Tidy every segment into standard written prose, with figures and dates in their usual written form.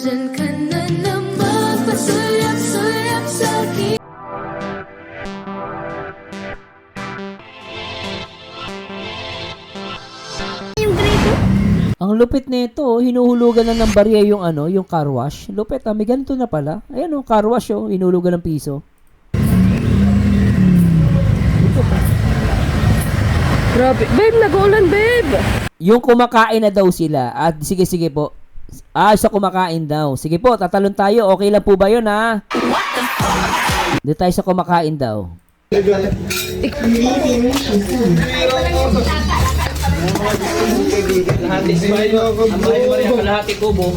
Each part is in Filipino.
Nandyan ka na naman, pasulyak-sulyak sa'kin. Ang lupit nito, hinuhulugan na ng barya yung yung car wash. Lupit, may ganito na pala. Ayan car wash hinulugan ng piso. Grabe. Babe, nag-uulan, babe. Yung kumakain na daw sila. At sige po. Sa kumakain daw. Sige po, tatalon tayo. Okay lang po ba yun, ha? Doon tayo sa kumakain daw.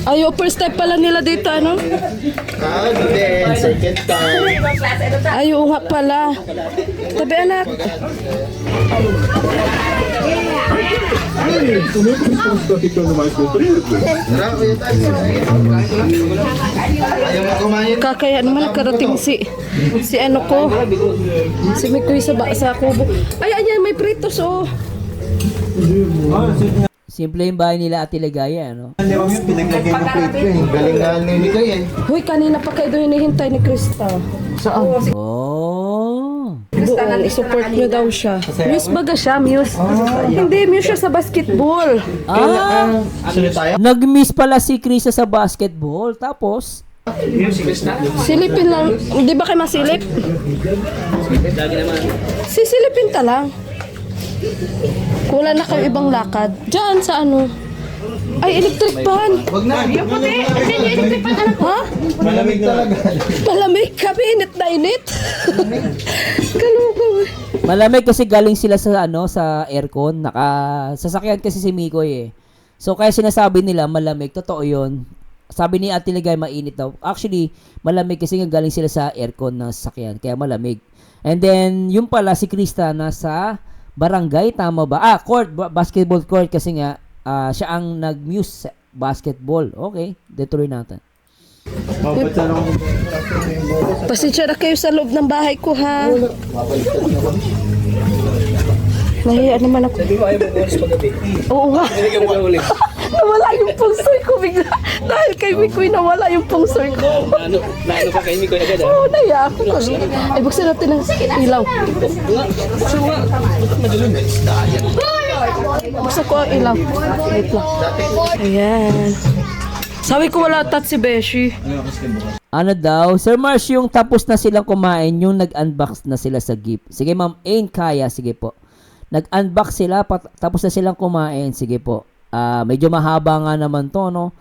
Ayo, first step pala nila dito, ano? Second time. Ayo nga pala. Tabi, anak. Ayaw mo kumain. Kakaya naman nakarating si ano ko. Si Mikoy sa kubo. Ay, ayan, may pritos, oh. Simple yung bahay nila at Ligaya, no? Pinaglagay ng plate ko eh. Galing nga ni Kayo eh. Huy, kanina pa kayo doon hinihintay ni Krista. Saan? Oh. Buong, isupport nyo daw siya. Muse baga siya, Muse. Hindi, Muse siya sa basketball. Sunod tayo? Nag-miss pala si Krista sa basketball. Tapos, Silipin lang. Di ba kayo masilip? Sisilipin ta lang. Wala na kayo ibang lakad. Diyan sa ano? Ay, electric fan. Wag na. Yung puti. Electric fan anak. Ha? Malamig talaga. Malamig kami, init na init. Kaluko. malamig kasi galing sila sa sa aircon. Sasakyan kasi si Mikoy eh. So kaya sinasabi nila malamig. Totoo 'yon. Sabi ni Ate Ligay mainit daw. Actually, malamig kasi galing sila sa aircon na sasakyan. Kaya malamig. And then, yung pala si Krista nasa barangay, tama ba? Court, basketball court kasi nga siya ang nag-muse basketball. Okay, detuloy natin. Pasensya na kayo sa loob ng bahay ko, ha? Nahiya naman ako. Oo nga. Nawala yung pungsoy ko bigla. Dahil kay Mikoy nawala yung pungsoy ko. Naano pa kay Mikoy agad Oo, nahiya ako. Ay, buksan natin ng ilaw. Buksan ko ang ilaw. Wait lang. Ayan. Sabi ko wala tat si Beshi. Ano daw? Sir Mars, yung tapos na silang kumain, yung nag-unbox na sila sa gift. Sige ma'am, kaya. Sige po. Nag-unbox sila, tapos na silang kumain. Sige po. Medyo mahaba nga naman to, no?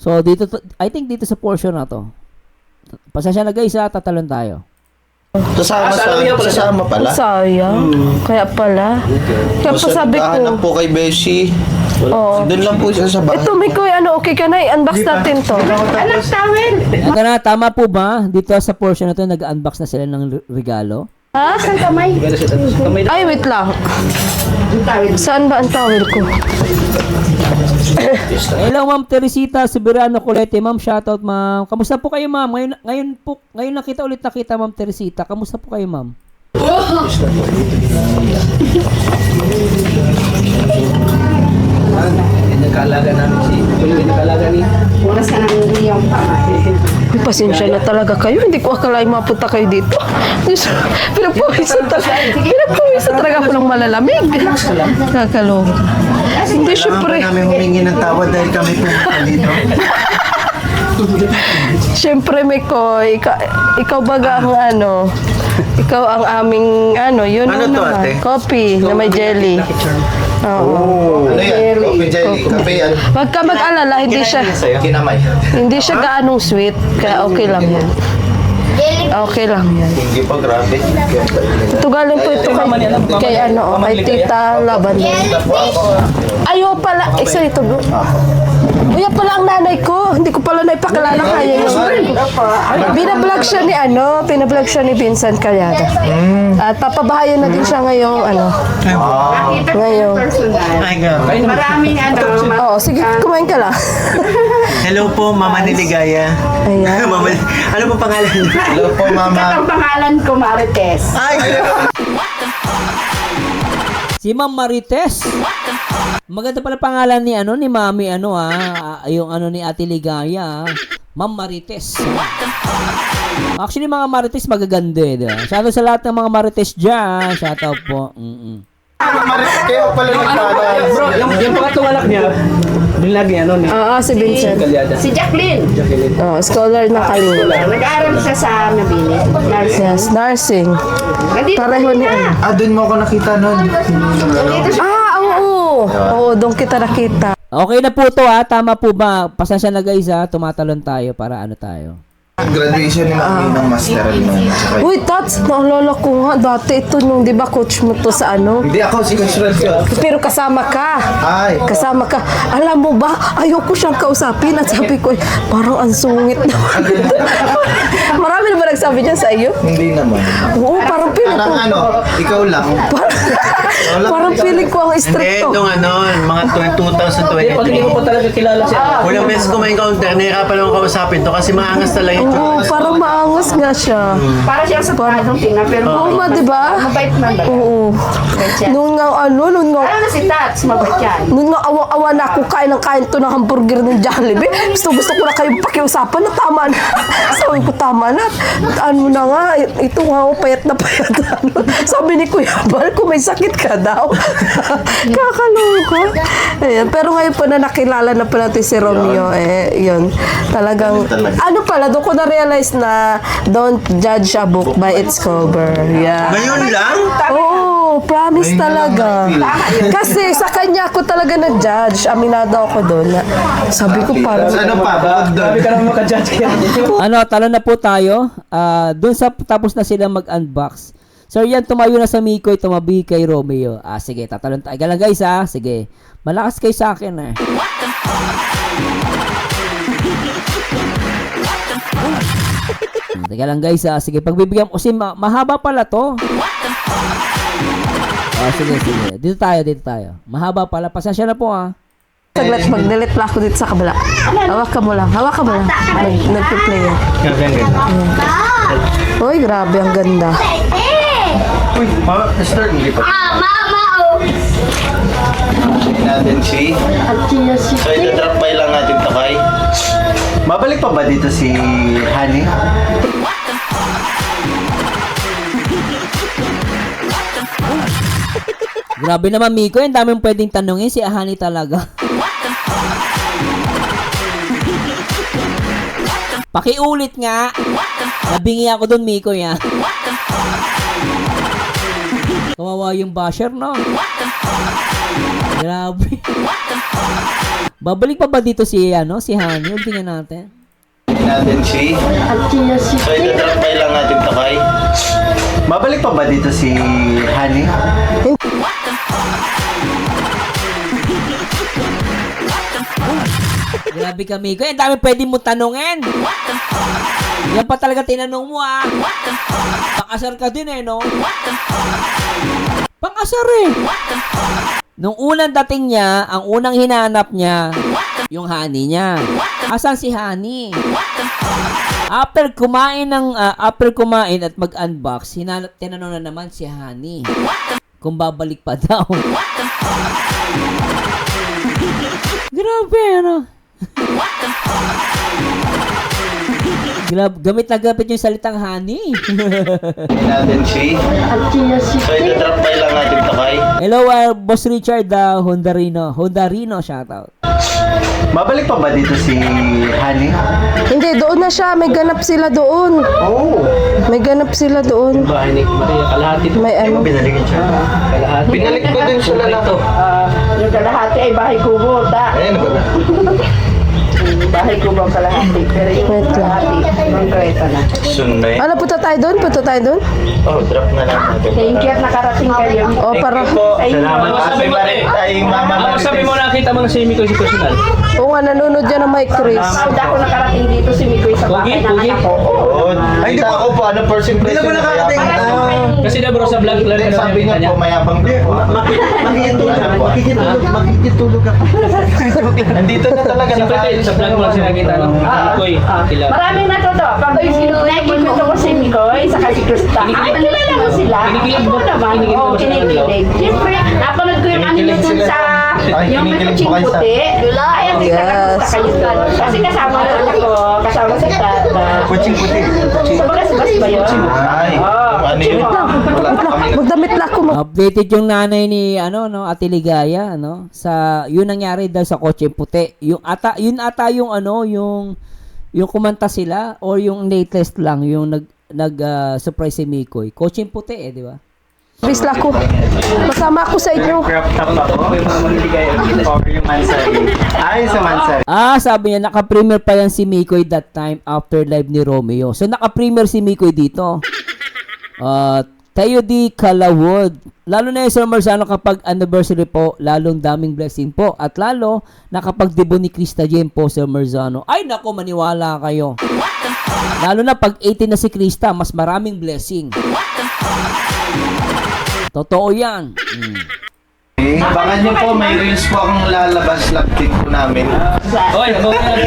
So, I think dito sa portion na to. Pasensya na guys, tatalon tayo. Sasama pala. Sayang. Kaya pala. Kaya pa sabi ko. Hanap po kay Beshi. Oo. Doon lang po siya sa bahay. Ito, Mikoy, okay ka na? I-unbox natin to. Anak, tawel! Ito na, tama po ba? Dito sa portion na to, nag-unbox na sila ng regalo. Ha? Saan kamay? Ay, wait lang. Saan ba ang towel ko? Hello, Ma'am Teresita Soberano Colete. Ma'am, shoutout, ma'am. Kamusta po kayo, ma'am? Ngayon nakita, Ma'am Teresita. Kamusta po kayo, ma'am? Nagkalaga namin si nagkalaga ni Oras ka nang iyong pamay. May pasensya na talaga kayo. Hindi ko akalain mapunta kayo dito. Pinapawisan talaga ako ng malalamig. Kakalong. Hindi, syempre. Kailangan namin humingi ng tawad dahil kami pumunta dito. Syempre, Mikoy, ikaw baga ang ikaw ang aming yun Ano to, naman. ate? Coffee na may jelly. Oo. Ano yan? Coffee jelly. Kape yan. Wag ka mag-alala, hindi Kinamay. siya gaanong sweet, kaya okay lang yan. Okay lang yan. Hindi pa, grabe. Ito galing po ito kay kay Tita Laban. Ayo pala, isa ito. Kuya pala ang nanay ko. Hindi ko pala naipakilala kaya yun. Pinablog siya ni Vincent Calyada. At papabahayan na din siya ngayong ngayong. Maraming Oo, sige, kumain ka lang. Hello po, Mama ni Ligaya. Ayan. Mama, ano po pangalan niyo? Hello po, mama. Ang pangalan ko, Marites. Ay, Si Ma'am Marites. Maganda pala pangalan ni ni Mami yung ni Ate Ligaya, Ma'am Marites. Actually mga Marites magaganda eh, diba? Shoutout sa lahat ng mga Marites diyan. Shoutout po. Kayo pala nagpaalam. Bro, yung pangatlong anak niya, yung lagi ni Si Vincent. Galyada. Si Jacqueline. Scholar ng Kalinga. Nag-aaral siya sa Mabini. Yes, nursing. Nandito Pareho ni Doon mo ako nakita nun. Oo. Oo, doon kita nakita. Okay na po to tama po ba? Pasensya na guys tumatalon tayo para tayo. Graduation ni Mami ng master nun. Uy, Tats, naalala ko nga dati ito nung, di ba, coach mo to sa Hindi ako, si Coach Rodrigo. Pero kasama ka. Ay. Kasama ka. Alam mo ba, ayoko siyang kausapin at sabi ko, parang ang sungit naman. Marami na ba nagsabi niyan sa iyo? Hindi naman. Oo, parang feeling ko. Parang ikaw lang. Parang feeling ko ang Hindi, stricto. itong mga Pag hindi mo 2023. pa talaga kilala siya. Unang beses ko ma-encounter, nahirapan ako kausapin to kasi maangas talaga yung Oo, parang maangas nga siya. para siya sa padong tingnan. Pero Oo nga, di ba? mabait man ba? Oo. Mabait siya. Noon nga, Ano na si Tats? Mabait yan. Noon nga awa-awa na ako kain to ng hamburger ng Jollibee. Gusto ko na kayong pakiusapan na tama na. Sabi ko tama na. Ano na nga, ito nga payat na payat. Sabi ni Kuya Bal, kung may sakit ka daw. Kakaloka. Ayan. Pero ngayon po na nakilala na pa natin si Romeo, yun. Talagang, pala, doon ko na-realize na don't judge a book by its cover. Yeah. Ngayon lang? Oo, promise talaga. Kasi sa kanya ako talaga na-judge. Aminado ako doon. Sabi ko parang... Ano pa? Bukod doon. Sabi ka naman makajudge kaya. Talon na po tayo. Doon sa tapos na sila mag-unbox. So yan, tumayo na sa Mikoy, tumabi kay Romeo. Sige, tatalon tayo. Galang guys sige. Malakas kayo sa akin Teka lang guys sige, pagbibigyan kasi mahaba pala to. Sige. Dito tayo. Mahaba pala. Pasensya na po Saglit, mag-delete lang ako dito sa kabila. Hawakan mo lang. Nag-play yan. Uy, grabe, ang ganda. Uy, start hindi pa. Mama, Natin si... So, ito-drop by lang natin takay. Mabalik pa ba dito si Honey? Grabe naman Miko, ang daming pwedeng tanungin si Ahani talaga. Pakiulit nga. Nabingi ako doon Miko Kawawa yung basher no. Grabe. Babalik pa ba dito si Hani? Tingnan natin. Natin si... So, ito-drop by lang natin takay. Mabalik pa ba dito si Honey? Grabe ka Miko, ang dami pwedeng mo tanungin. Yan pa talaga tinanong mo Pang-asar ka din no? Pang-asar Nung unang dating niya, ang unang hinanap niya, yung honey niya. Asan si honey? After kumain at mag-unbox, tinanong na naman si honey kung babalik pa daw. Grabe gamit na gamit yung salitang honey. Natin si... So, ito-drop by lang natin takay. Hello, Boss Richard Hondarino, shoutout. Mabalik pa ba dito si Honey? Hindi, doon na siya. May ganap sila doon. May ganap sila doon. Bahay ni Maria, kalahati. May ano. Binalikin siya. Kalahati. Binalik ko din sila na to. Yung kalahati ay bahay kubo. Ayan ba? Bahay kubo ang kalahati. Pero yung kalahati, konkreto na. Sunday. Ano, punta tayo doon? Oh, drop na lang natin. Thank you at nakarating kayo. O, para... Salamat. Sabi mo, Ay, Mama sabi mo nakita mo na si Miko si personal. Oo nga, nanonood yan ng Mike Chris. Hindi ako nakarating dito si Mikoy sa bahay ng Pugi? anak ko. Oo. Ay, hindi ako po. Ano first impression? Hindi na ba nakarating? Kasi na bro sa vlog lang Hindi, sabi niya po, mayabang po. Makikitulog ako. Nandito na talaga. Siyempre sa vlog mo lang siya nakita ng Mikoy. Kilala. Maraming natuto. Pag nakikita ko si Mikoy sa si Krista, kilala ko sila. Kinikilig ba? Oo naman. Kinikilig ba Oo, sa kanila? kinikilig. Siyempre, napanood ko yung ano niyo dun sa Yung may Kinikilig kutsing po kayo sa... puti. Ay, ang Yes. yes. Kayo doon. Kasi kasama na ako. Kasama si Tata. Kutsing puti. Sa bagas-bas ba yun? Ay, ano yun? Wala kami na... Magdamit lang ako. Updated yung nanay ni Ate Ligaya sa yun nangyari daw sa kotse puti. Yung ata yung yung kumanta sila or yung latest lang yung surprise si Mikoy. Kotse puti di ba? Bis lang ako. Masama ako sa inyo. Crop top ako. Or yung Mansari. Ay, sa Mansari. Sabi niya naka-premiere pa yan si Mikoy that time after live ni Romeo. So naka-premiere si Mikoy dito. Tayo di Kalawod. Lalo na yung Sir Marzano kapag anniversary po, lalong daming blessing po. At lalo na kapag debut ni Krista Jem po, Sir Marzano. Ay nako, maniwala kayo. Lalo na pag 18 na si Krista, mas maraming blessing. Totoo yan. Abangan niyo po, may reels po akong lalabas lagtik po namin. Oy,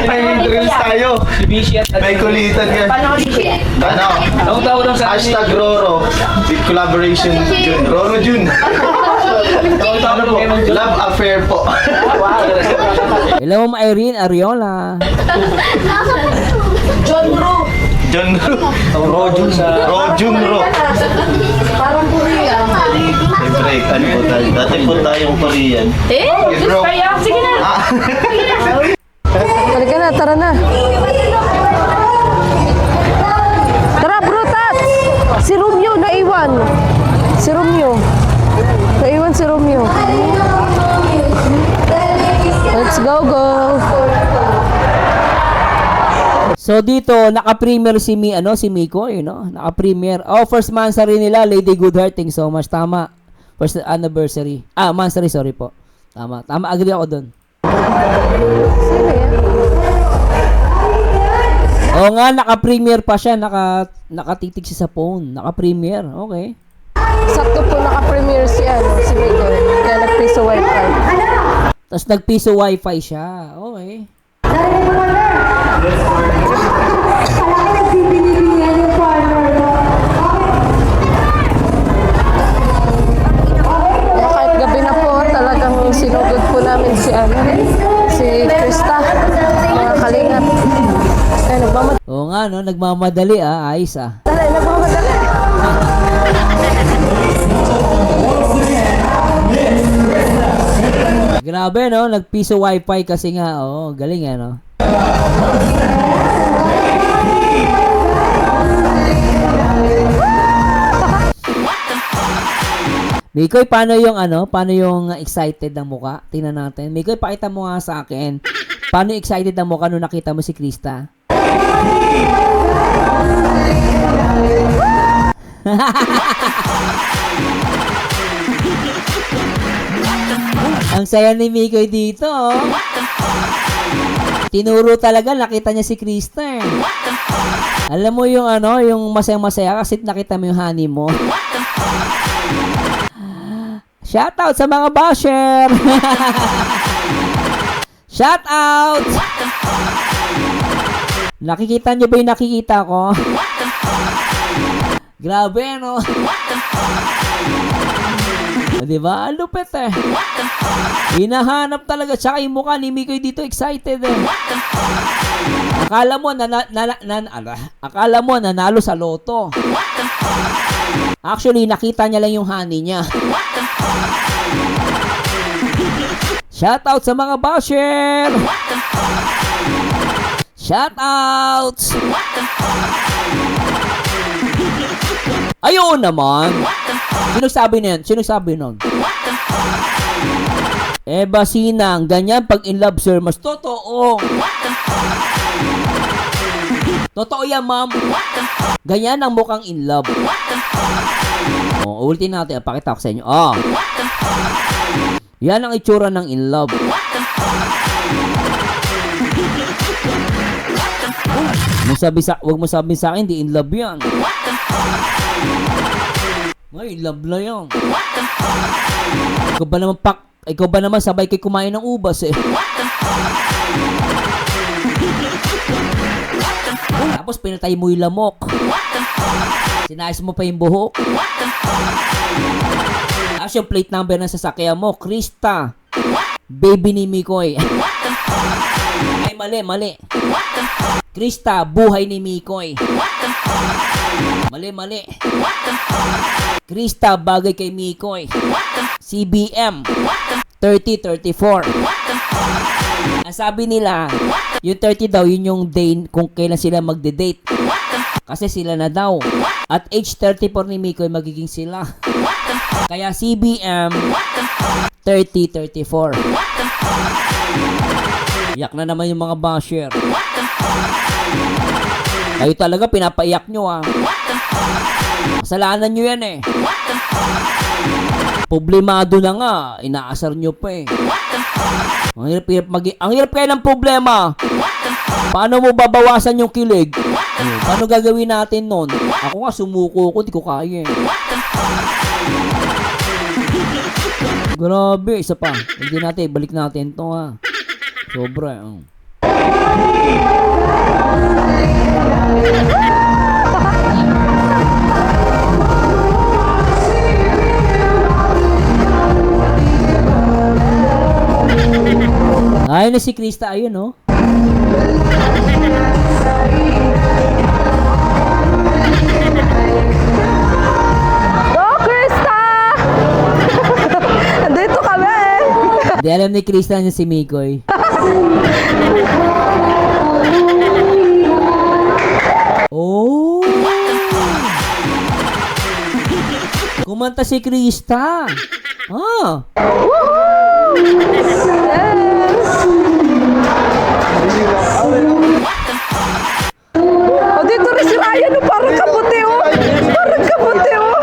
May reels tayo. si Bishi at May kulitan ka. Paano ko siya? Ano? Ang tawag daw sa akin. Hashtag Roro. With collaboration Jun. Roro Jun. Ano po? Love affair po. Hello, Irene Ariola. John Ro. Rojun sa... Rojun Ro. Parang Korea. May break. Ano po tayo? Dati po tayong Korean. Gusto kaya? Sige na. Halika na, tara na. Tara, brutat! Si Romeo, naiwan. Si Romeo. Naiwan si Romeo. Let's go. So dito naka-premiere si Mikoy, Naka-premiere. First Mansari nila, Lady Goodheart. Thanks so much. Tama. First anniversary. Mansari, sorry po. Tama, agree ako doon. Oo nga, naka-premiere pa siya, nakatitig siya sa phone. Naka-premiere. Okay. Sakto po naka-premiere si Mikoy. Kaya nag-piso wifi. Tapos nag-piso wifi siya. Okay. Kahit gabi na po, talagang sinugod po namin si Krista. Mga kalingap. Oo nga, nagmamadali ayos Dali, nagmamadali. Grabe nagpiso wifi kasi nga, galing Mikoy, paano yung excited ng muka? Tingnan natin. Mikoy, pakita mo nga sa akin. Paano excited ang mukha nung nakita mo si Krista? Ang saya ni Mikoy dito. Tinuro talaga, nakita niya si Krista Alam mo yung yung masaya-masaya kasi nakita mo yung honey mo. Shoutout sa mga basher! Shoutout! Nakikita niyo ba yung nakikita ko? Grabe, Diba? Ang lupit Hinahanap talaga. Tsaka yung mukha ni Mikoy dito excited Akala mo nanalo sa loto. Actually, nakita niya lang yung honey niya. Shoutout sa mga basher! Shoutout! Ayun naman! Sino sabi nun? Eba Sinang, ganyan pag in love, sir, mas totoo. Totoo yan, ma'am. Ganyan ang mukhang in love. Ulitin natin. Pakita ko sa inyo. Yan ang itsura ng in love. Huwag mo sabi sa akin, di in love yan. Ay, in love na yan. Ikaw ba naman sabay kay kumain ng ubas Tapos pinatay mo yung lamok. Sinayos mo pa yung buhok. Tapos yung plate number ng sasakyan mo, Krista. baby ni Mikoy. Ay, mali. Krista, buhay ni Mikoy. Mali. Krista, bagay kay Mikoy. CBM, 30-34. Ang sabi nila, yung 30 daw, yun yung day kung kailan sila magde-date. Kasi sila na daw. At age 34 ni Mikoy, magiging sila. Kaya CBM, 30-34. Iyak na naman yung mga basher. Kayo talaga, pinapaiyak nyo ah. Kasalanan nyo yan eh. Problemado na nga, inaasar nyo pa eh. Ang hirap kayo ng problema. Paano mo babawasan yung kilig? Paano gagawin natin nun? Ako nga, sumuko ko, di ko kaya eh. Grabe, isa pa. Hindi natin, balik natin to ha. Sobra eh. Ayun na si Krista, ayun no. Go, Krista! Andito kami! Hindi alam ni Krista niya si Mikoy. Oh! Kumanta si Krista. Ah! O, dito rin si Ryan, oh, parang kabuti, oh. Parang kabuti, oh.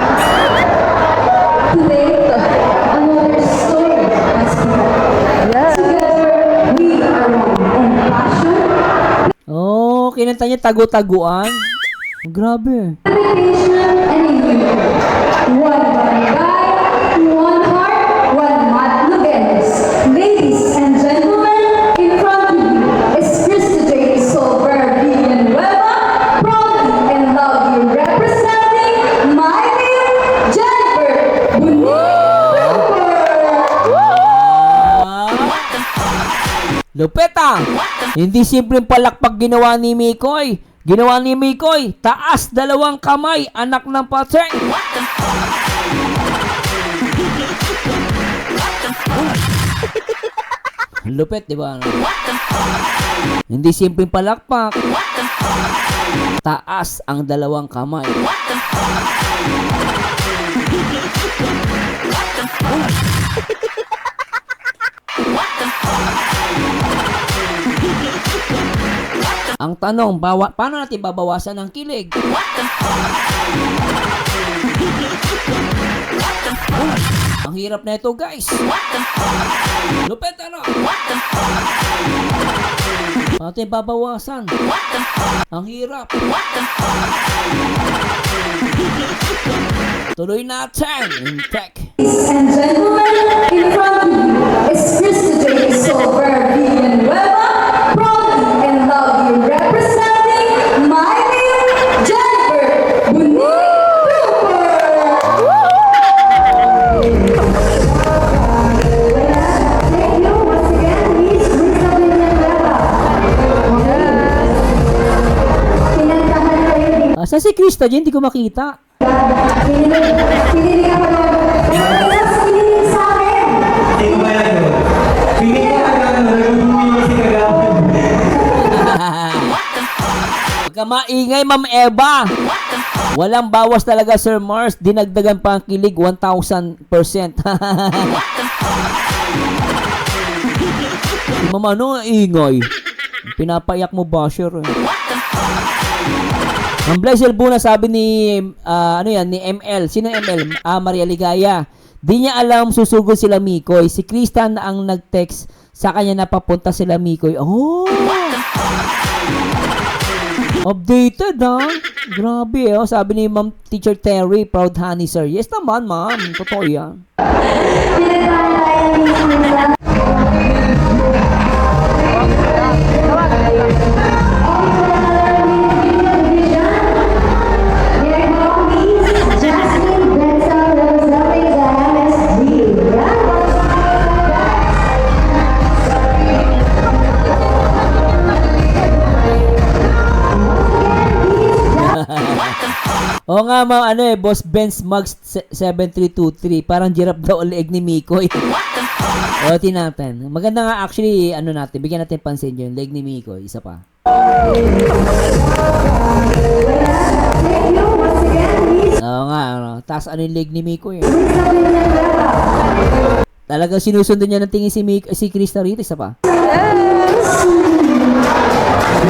Today, another story has begun. Together, we are one in passion, Oh, kinanta niya tagu-taguan. Grabe. dedication, and in unity. One barangay, one heart, one Matluguenes. Ladies and gentlemen, in front of you is Krista J. Solver Villanueva, proudly and loudly representing my name, Jennifer Bonilla. Lupit ah! Hindi simpleng palakpak ginawa ni Mikoy. Ginawa ni Mikoy, taas, dalawang kamay, anak ng patseng. Lupit, di ba? Hindi simpleng palakpak. Taas ang dalawang kamay. Ang tanong, paano natin babawasan ang kilig? Ang hirap na ito, guys. Lupit, ano? Paano natin babawasan? Ang hirap. Tuloy natin. In tech. Ladies and gentlemen, in front of you is Krista J. Solver Villanueva, proudly and loudly representing my name, Jennifer Bonilla. Thank you once again, Miss Krista Villanueva. Pinantahan kayo din. Saan si Krista dyan? Hindi ko makita. Pinilig ako ng... Pinilig sa akin! Huwag ka maingay, Ma'am Eva. Walang bawas talaga, Sir Mars. Dinagdagan pa ang kilig, 1,000%. Si Ma'am, ano ang ingay? Pinapaiyak mo, basher. Ang Blaisel Buna, sabi ni, ni ML. Sino ML? Maria Ligaya. Di niya alam susugod sila Mikoy. Si Krista na ang nag-text sa kanya na papunta sila Mikoy. Oh! Updated ha? Grabe oh. Sabi ni Ma'am Teacher Terry, proud honey sir. Yes naman ma'am. Totoo yan. Pinagtahan tayo ng Miss Krista. Oo nga, Boss Benz Mugs 7323. Parang giraffe daw ang leeg ni Mikoy. O, natin. Maganda nga actually, bigyan natin pansin yun. Leeg ni Mikoy, isa pa. Oo nga, taas yung leg ni Mikoy. Talagang sinusunod niya ng tingin si Krista rito, isa pa.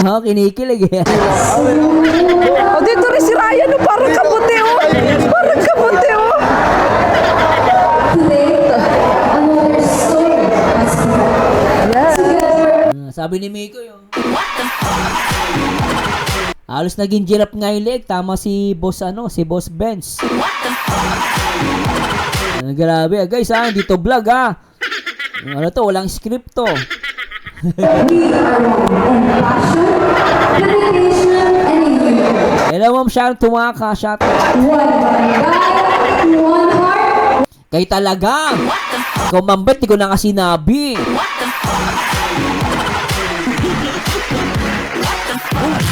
Oo, kinikilig eh. O, dito rin si Ryan, no? Parang kabuti, oh. Parang kabuti, oh. Today, another story has begun. Sabi ni Mikoy, oh. Halos naging giraffe nga yung leg. Tama si Boss Benz. Grabe, guys, hindi to vlog, Ano to, walang script to. We are one in passion, dedication, and in unity. Hello, Ma'am Sharon, tumaka, shot. One barangay, one heart, Kay talaga. Ikaw, Mambet, di ko na nga sinabi.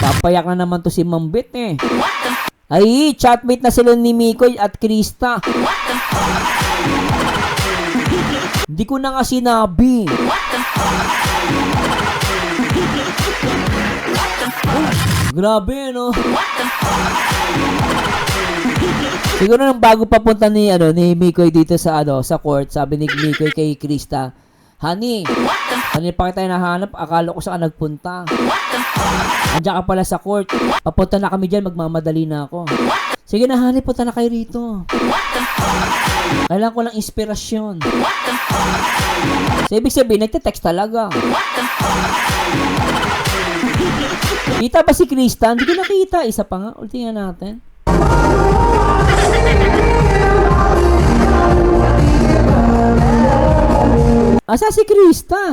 Papayak na naman to si Mambet eh. Ay, chatmate na sila ni Mikoy at Krista. Hindi ko na nga sinabi. Grabe, no? Siguro nang bago papunta ni Mikoy dito sa court, sabi ni Mikoy kay Krista, "Honey, pa kita nahanap, akala ko saan nagpunta. Andiyan ka pala sa court. Papunta na kami diyan, magmamadali na ako." Sige na, honey, punta na kayo rito. Kailangan ko lang inspirasyon. So, ibig sabihin, nagte-text talaga. Kita ba si Krista? Hindi ko nakita. Isa pa nga. Tingnan natin. Asa si Krista?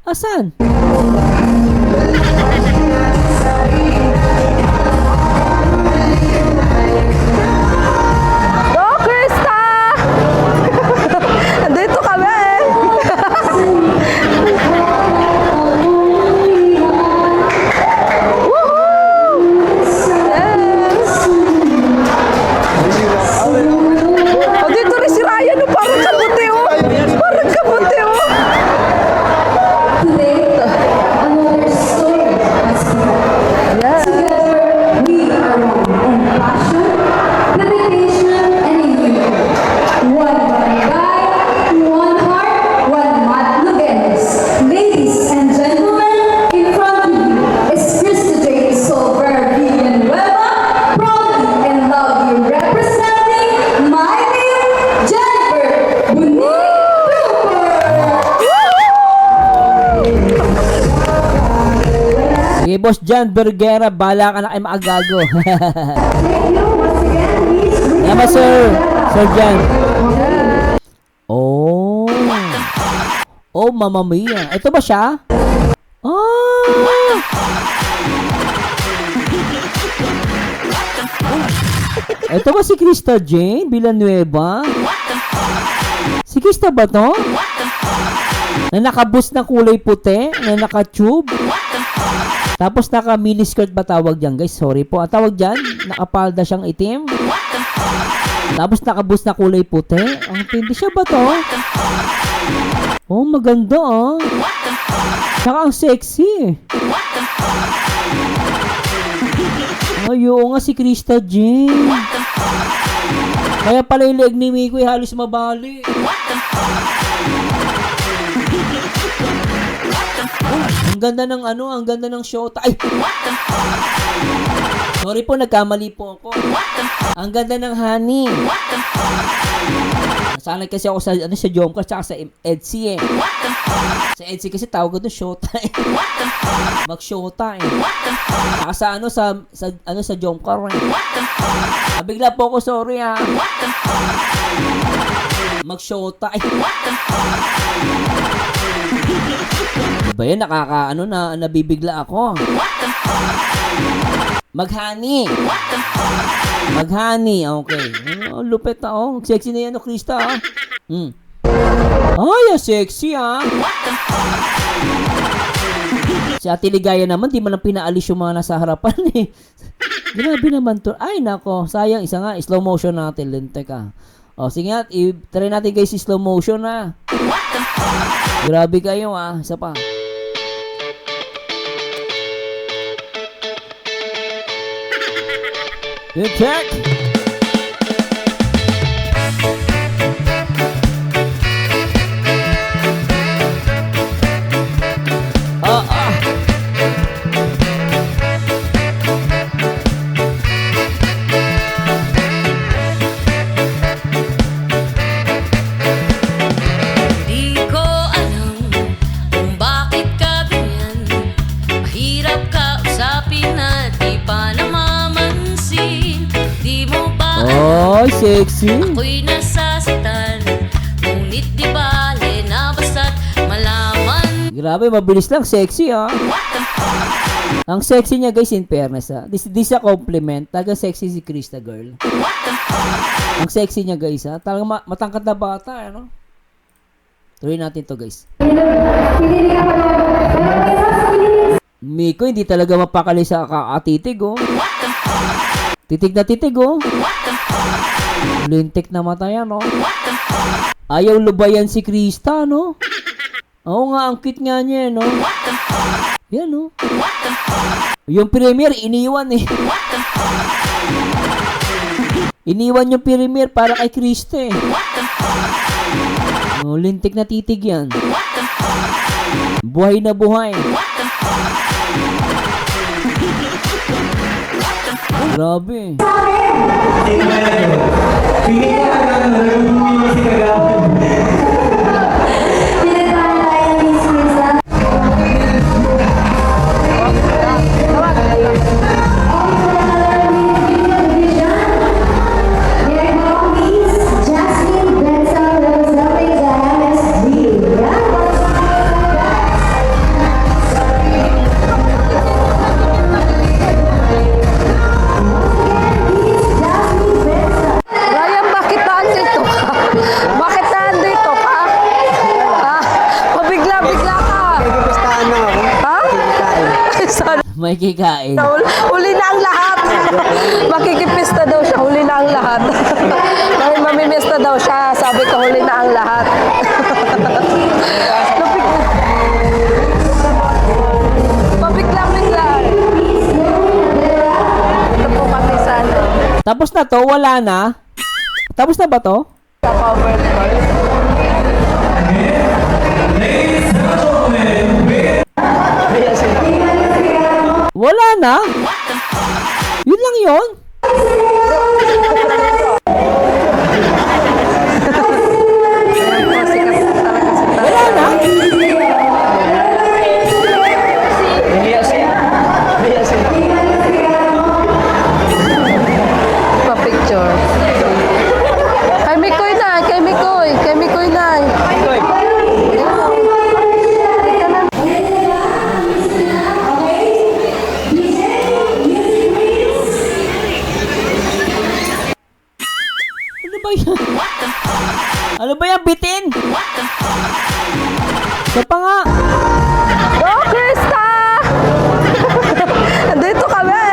Asan? Go, Krista! Andito kami. O, dito rin si Ryan, no? Parang kabuti, oh. Parang kabuti, oh. today, another story has begun. Together, we are one in passion, dedication, and in unity. One barangay, one heart, one Matluguenes. Ladies and gentlemen, in front of you is Krista J. Solver Villanueva, proudly and loudly representing my name, Jennifer Bonilla. Sige, Boss John Bergera, bala ka na kay maagago. Tama, sir. Sir John. Oh. Oh, Mamma Mia. Ito ba siya? Oh. Ito ba si Krista Jane Villanueva? Si Krista ba to? Na nakabus na kulay puti? Na naka-tube? Tapos naka-miniskirt ba tawag dyan, guys? Sorry po. Ang tawag dyan, nakapalda siyang itim. Tapos nakabus na kulay puti. Ang tindi siya ba to? Oh, maganda ah. Saka ang sexy. Ay, oo nga si Krista Jane. Kaya pala yung leg ni Mikoy halos mabali. Ang ganda ng shota. Ay! Sorry po, nagkamali po ako. Ang ganda ng honey. Nasanay kasi ako sa Jomcar tsaka sa Etsy eh. Sa Etsy kasi tawag ko doon shota eh. Mag-shota eh. Tsaka sa Jomcar eh. Bigla po ako, sorry ah. Mag-shota eh. Diba yan, nabibigla ako. Maghani, okay. Oh, lupit na, oh. Sexy na yan, Krista, ah. Ay, sexy, ah. Si Ate Ligaya naman, di man lang pinaalis yung mga nasa harapan eh. Grabe naman to. Ay, nako. Sayang, isa nga. Slow motion natin. Teka. O, sige nga. Try natin guys si slow motion na. Grabe kayo Isa pa. Good check. Di ko alam kung bakit ka ganyan. Mahirap ka usapin at di pa namamansin. Di mo ba Oy, sexy. ako'y nasasaktan? Ngunit di bale na basta't malaman. Grabe, mabilis lang. Sexy, Ang sexy niya, guys, in fairness, This a compliment. Talagang sexy si Krista, girl. Ang sexy niya, guys, Talagang matangkad na bata, ano? Tuloy natin to, guys. Miko, hindi talaga mapakali sa katitig, Titig na titig, Lintik na mata yan, Ayaw lubayan si Krista, no? Oo nga, ang cute nga niya, no? Yan, no? Yung premier, iniwan, Iniwan yung premier para kay Krista, lintik na titig yan. Buhay na buhay. Grabe. Ryan, bakit nandito ka? Bakit nandito ka? Pabigla-bigla ka. Gustahan na ako. Ha? Sorry. May kikain. Huli na ang lahat. Makikipista daw siya. Huli na ang lahat. Dahil mamimista daw siya. Sabi ko, huli na ang lahat. Pabigla-bigla. Ito po kami sa ano. Tapos na to, wala na. Tapos na ba to? Cover Wala na? Yun lang yun? Wala na? Pa-picture. Kay Mikoy na, kay Mikoy, kay Mikoy na. Ano ba yan? Ano ba yan, bitin? Isa pa nga. Go, Krista! Dito kami!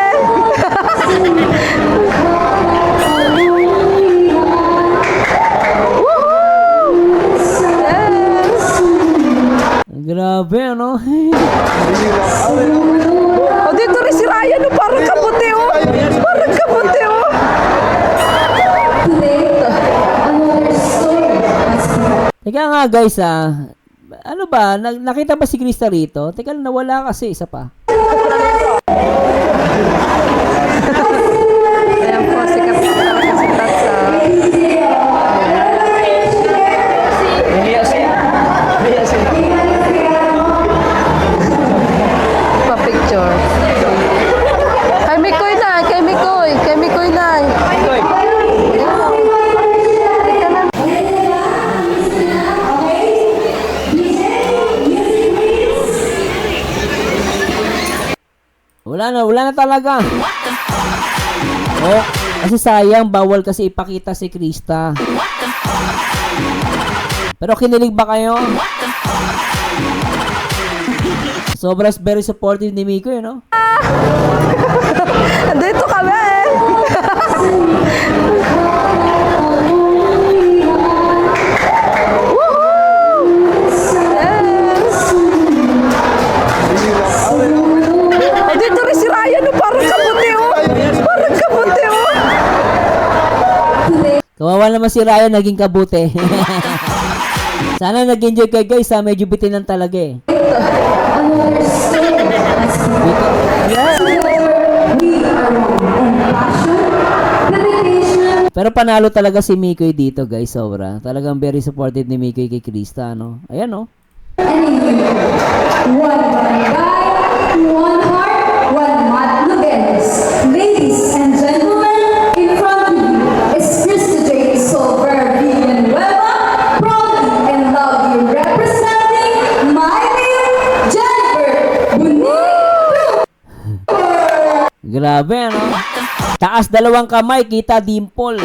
Woohoo! Yes! Grabe, ano? O, dito rin si Ryan, oh, parang kaputi, oh! Parang kaputi, oh! Teka nga, guys, ano ba? Nakita ba si Krista rito? Teka, nawala kasi, isa pa. Ayan po, sikat po talaga si Tatsa. Pa-picture. Kay Mikoy na, kay Mikoy, kay Mikoy na. Wala na talaga. Oh, kasi sayang, bawal kasi ipakita si Krista. Pero kinilig ba kayo? Sobrang very supportive ni Miko, you know? Andito kami. Andito rin si Ryan, no? Parang kabuti, oh. Parang kabuti, oh. Kawawa naman si Ryan, naging kabuti. Sana nag-enjoy kayo guys, ha? Medyo bitin lang talaga eh. Another story as we are one in passion, dedication, Pero panalo talaga si Mikoy dito guys, sobra. Talagang very supportive ni Mikoy kay Krista, no? Ayan, no? and in you. One barangay, one heart, one Matluguenes. Ladies and gentlemen, in front of you is Krista J. Solver Villanueva, proudly and loudly representing my name, Jennifer Bonito. Grabe, ano? Taas dalawang kamay, kita dimple.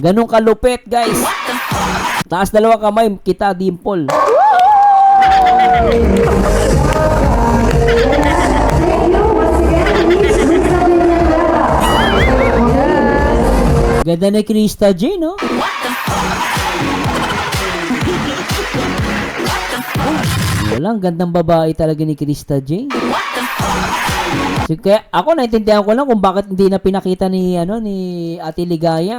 Ganun kalupit, guys. Taas dalawang kamay, kita dimple. Ganda ni Krista J, no? Walang gandang babae talaga ni Krista J. So, kaya ako naintindihan ko lang kung bakit hindi na pinakita ni Ate Ligaya.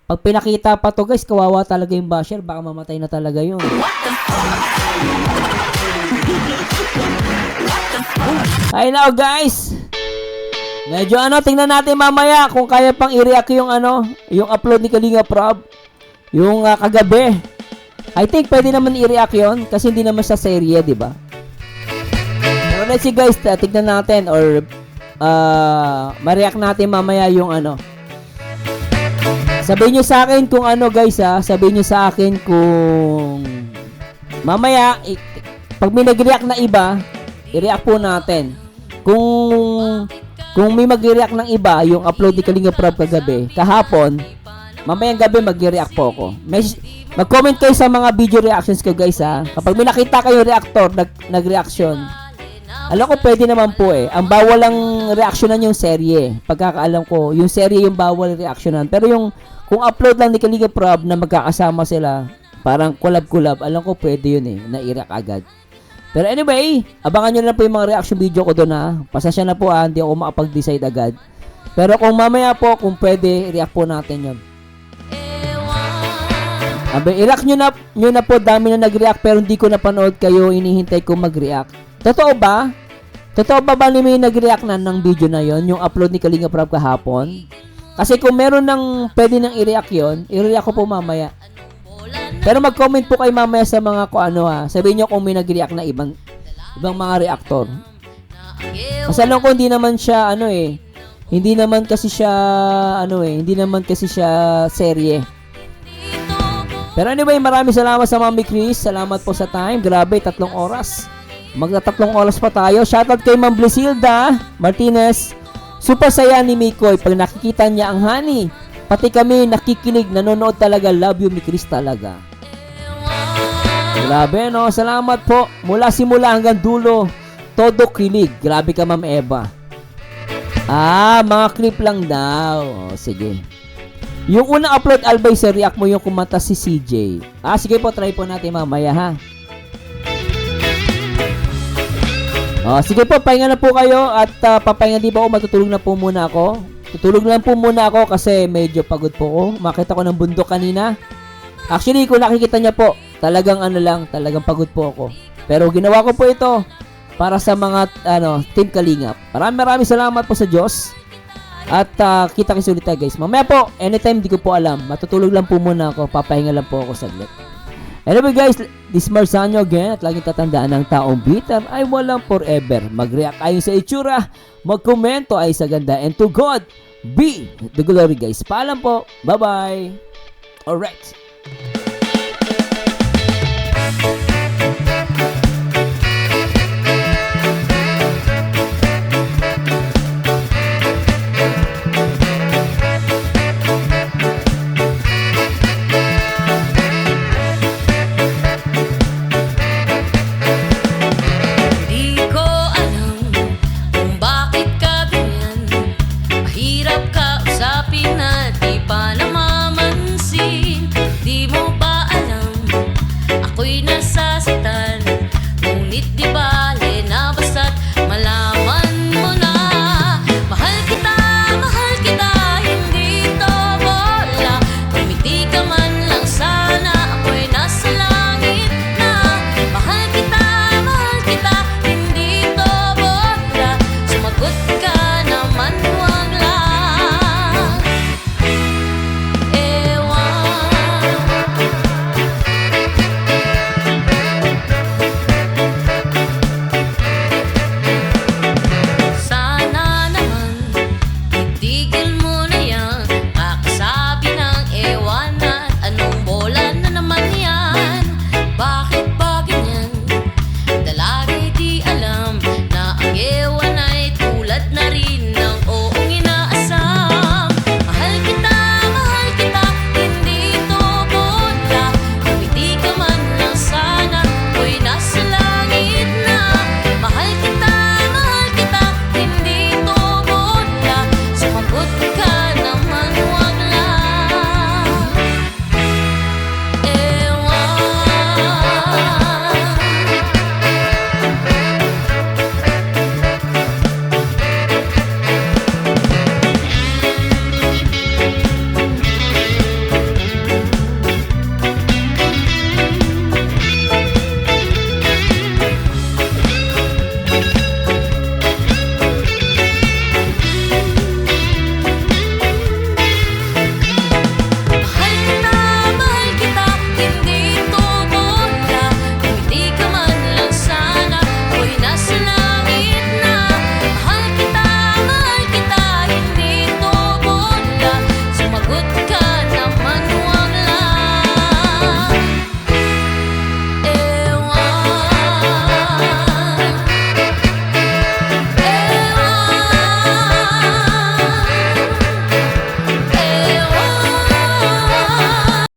Pag pinakita pa to guys, kawawa talaga yung basher, baka mamatay na talaga yun. Ay now guys. Medyo tingnan natin mamaya kung kaya pang i-react yung yung upload ni Kalinga Prab. Yung kagabi. I think pwede naman i-react yun kasi hindi naman siya serye, di ba? Pero let's see guys, tignan natin or ma-react natin mamaya yung Sabihin nyo sa akin kung guys sabihin nyo sa akin kung mamaya pag may nag-react na iba, i-react po natin. Kung may mag-react ng iba, yung upload ni Kalinga Prab kagabi, kahapon, mamayang gabi mag-react po ako. Mag-comment kayo sa mga video reactions ko guys ha. Kapag may nakita kayo reactor nag-reaction, alam ko pwede naman po eh. Ang bawal lang reactionan yung serye. Pagkakaalam ko, yung serye yung bawal reactionan. Pero yung kung upload lang ni Kalinga Prab na magkakasama sila, parang collab-collab, alam ko pwede yun eh, na i-react agad. Pero anyway, abangan nyo na po yung mga reaction video ko doon ha. Pasensya na po hindi ako makapag-decide agad. Pero kung mamaya po, kung pwede, react po natin yun. I-react nyo na po, dami na nag-react pero hindi ko napanood kayo, inihintay ko mag-react. Totoo ba? Totoo ba may nag-react na ng video na yon, yung upload ni Kalinga Prab kahapon? Kasi kung meron ng pwede nang i-react yon, i-react ko po mamaya. Pero mag-comment po kayo mamaya sa mga sabihin nyo kung may nag-react na ibang mga reactor. Kasi alam ko hindi naman siya hindi naman kasi siya serye. Pero anyway, maraming salamat sa Mami Chris. Salamat po sa time. Grabe, 3 oras. Magta-3 oras pa tayo. Shoutout kay Ma'am Blisilda Martinez. Super saya ni Mikoy pag nakikita niya ang honey. Pati kami nakikinig, nanonood talaga. Love you, Mi Chris talaga. Grabe, no? Salamat po. Mula simula hanggang dulo, todo kilig. Grabe ka, Ma'am Eva. Mga clip lang daw. Sige. Yung unang upload, Albay, sa react mo yung kumanta si CJ. Sige po, try po natin mamaya, ha? Sige po, pahinga na po kayo at papahinga di ba ako, matutulog na po muna ako. Tutulog lang po muna ako kasi medyo pagod po ako. Makita ko ng bundok kanina. Actually, kung nakikita niya po, talagang talagang pagod po ako. Pero ginawa ko po ito para sa mga Team Kalingap. Maraming salamat po sa Diyos. At kita-kits ulit tayo guys. Mamaya po, anytime di ko po alam. Matutulog lang po muna ako. Papahinga lang po ako saglit. Anyway guys, this Marsanyo again. At laging tatandaan ng taong bitter ay walang forever. Mag-react ayon sa itsura. Mag-komento ay sa ganda. And to God be the glory guys. Paalam po. Bye-bye. Alright.